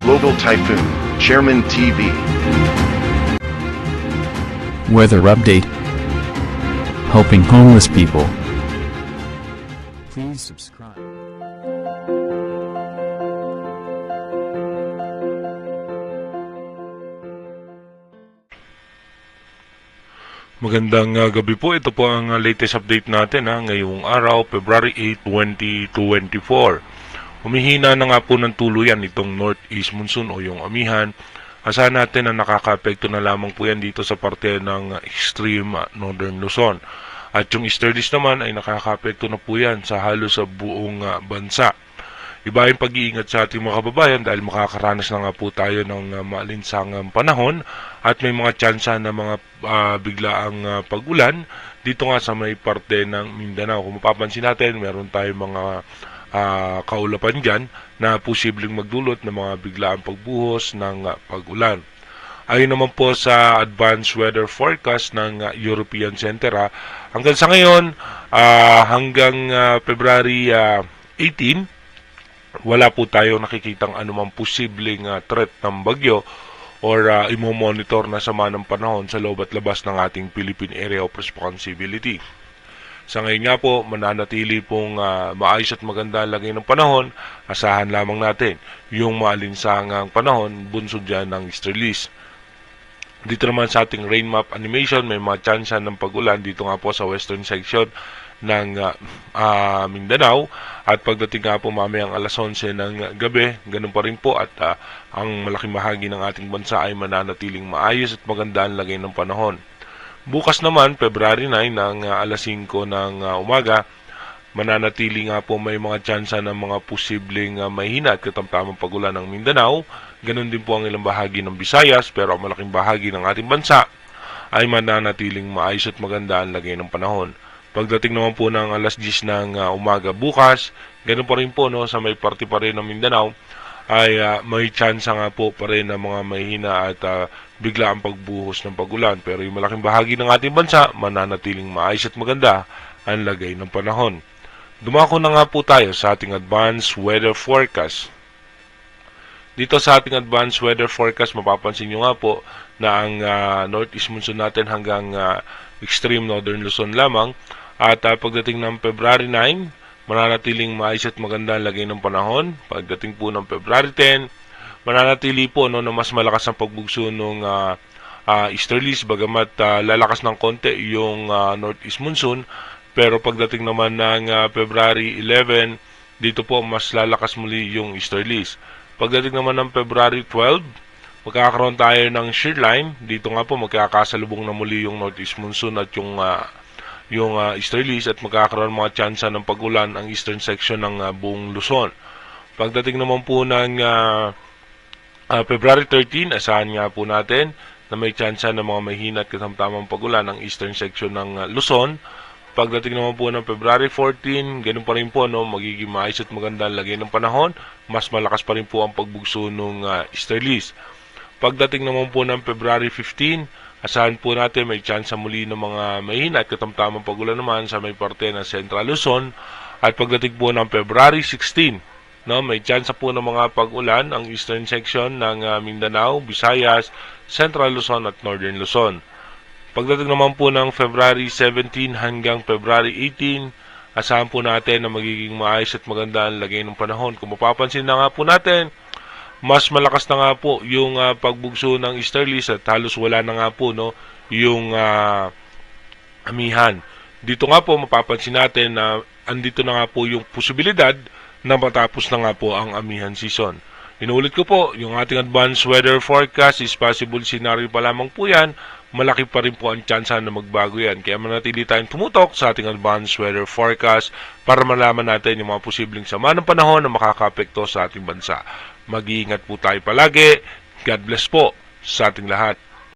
Global Typhoon, Chairman TV. Weather update. Helping homeless people. Please subscribe. Magandang gabi po. Ito po ang latest update natin ngayong araw, February 8, 2024. Humihina na nga po ng tuluyan itong northeast monsoon o yung amihan. Asahan natin na nakaka-apekto na lamang po yan dito sa parte ng extreme northern Luzon. At yung easterlies naman ay nakaka-apekto na po yan sa halos sa buong bansa. Iba yung pag-iingat sa ating mga kababayan dahil makakaranas na nga po tayo ng maalinsangang panahon at may mga tsansa na mga biglaang pag-ulan dito nga sa may parte ng Mindanao. Kung mapapansin natin, meron tayong mga kaulapan dyan na posibleng magdulot ng mga biglaang pagbuhos ng pag-ulan. Ayon naman po sa advanced weather forecast ng European Center, hanggang sa ngayon, hanggang February 18, wala po tayo nakikitang anumang posibleng threat ng bagyo or imo-monitor na sama ng panahon sa loob at labas ng ating Philippine Area of Responsibility. Sa ngayon nga po, mananatili pong maayos at maganda ang lagay ng panahon. Asahan lamang natin yung maalinsangang panahon bunsod dyan ng easterlies. Dito naman sa ating rain map animation, may mga tsansa ng pag-ulan dito nga po sa western section ng Mindanao at pagdating nga po mamayang alas 11 ng gabi, ganun pa rin po at ang malaking bahagi ng ating bansa ay mananatiling maayos at maganda ang lagay ng panahon. Bukas naman, February 9 ng alas 5 ng umaga, mananatili nga po may mga tsansa ng mga posibleng mahina at katamtamang pag-ulan ng Mindanao. Ganun din po ang ilang bahagi ng Visayas, pero ang malaking bahagi ng ating bansa ay mananatiling maayos at maganda ang lagay ng panahon. Pagdating naman po ng alas 10 ng umaga bukas, ganun pa rin po sa may parte pa rin ng Mindanao, ay may tsansa nga po pa rin ng mga mahina at bigla ang pagbuhos ng pag-ulan. Pero yung malaking bahagi ng ating bansa, mananatiling maayos at maganda ang lagay ng panahon. Dumako na nga po tayo sa ating advanced weather forecast. Dito sa ating advanced weather forecast, mapapansin nyo nga po na ang northeast monsoon natin hanggang extreme northern Luzon lamang. At pagdating ng February 9, mananatiling maayos at maganda ang lagay ng panahon. Pagdating po ng February 10, mananatili po na mas malakas ang pagbugso ng easterlies, bagamat lalakas ng konti yung northeast monsoon. Pero pagdating naman ng February 11, dito po mas lalakas muli yung easterlies. Pagdating naman ng February 12, magkakaroon tayo ng shear line. Dito nga po magkakasalubong na muli yung northeast monsoon at yung easterlies at magkakaroon mga tsansa ng pag-ulan ang eastern section ng buong Luzon. Pagdating naman po ng February 13, asahan nga po natin na may tsansa ng mga mahina at katamtamang pag-ulan ang eastern section ng Luzon. Pagdating naman po ng February 14, ganun pa rin po magiging maayos at maganda ang lagay ng panahon. Mas malakas pa rin po ang pagbugso ng easterlies. Pagdating naman po ng February 15, asahan po natin may tsansa muli ng mga mahina at katamtamang pag-ulan naman sa may parte ng Central Luzon. At pagdating po ng February 16, may tsansa po ng mga pag-ulan ang eastern section ng Mindanao, Visayas, Central Luzon at Northern Luzon. Pagdating naman po ng February 17 hanggang February 18, asahan po natin na magiging maayos at maganda ang lagay ng panahon. Kung mapapansin na nga po natin, mas malakas na nga po yung pagbugso ng easterlies at halos wala na nga po yung amihan. Dito nga po mapapansin natin na andito na nga po yung posibilidad na matapos na nga po ang amihan season. Inuulit ko po, yung ating advanced weather forecast is possible scenario pa lamang po yan. Malaki pa rin po ang tsansa na magbago yan. Kaya manatili tayong tumutok sa ating advanced weather forecast para malaman natin yung mga posibleng sama ng panahon na makaka-apekto sa ating bansa. Mag-iingat po tayo palagi. God bless po sa ating lahat.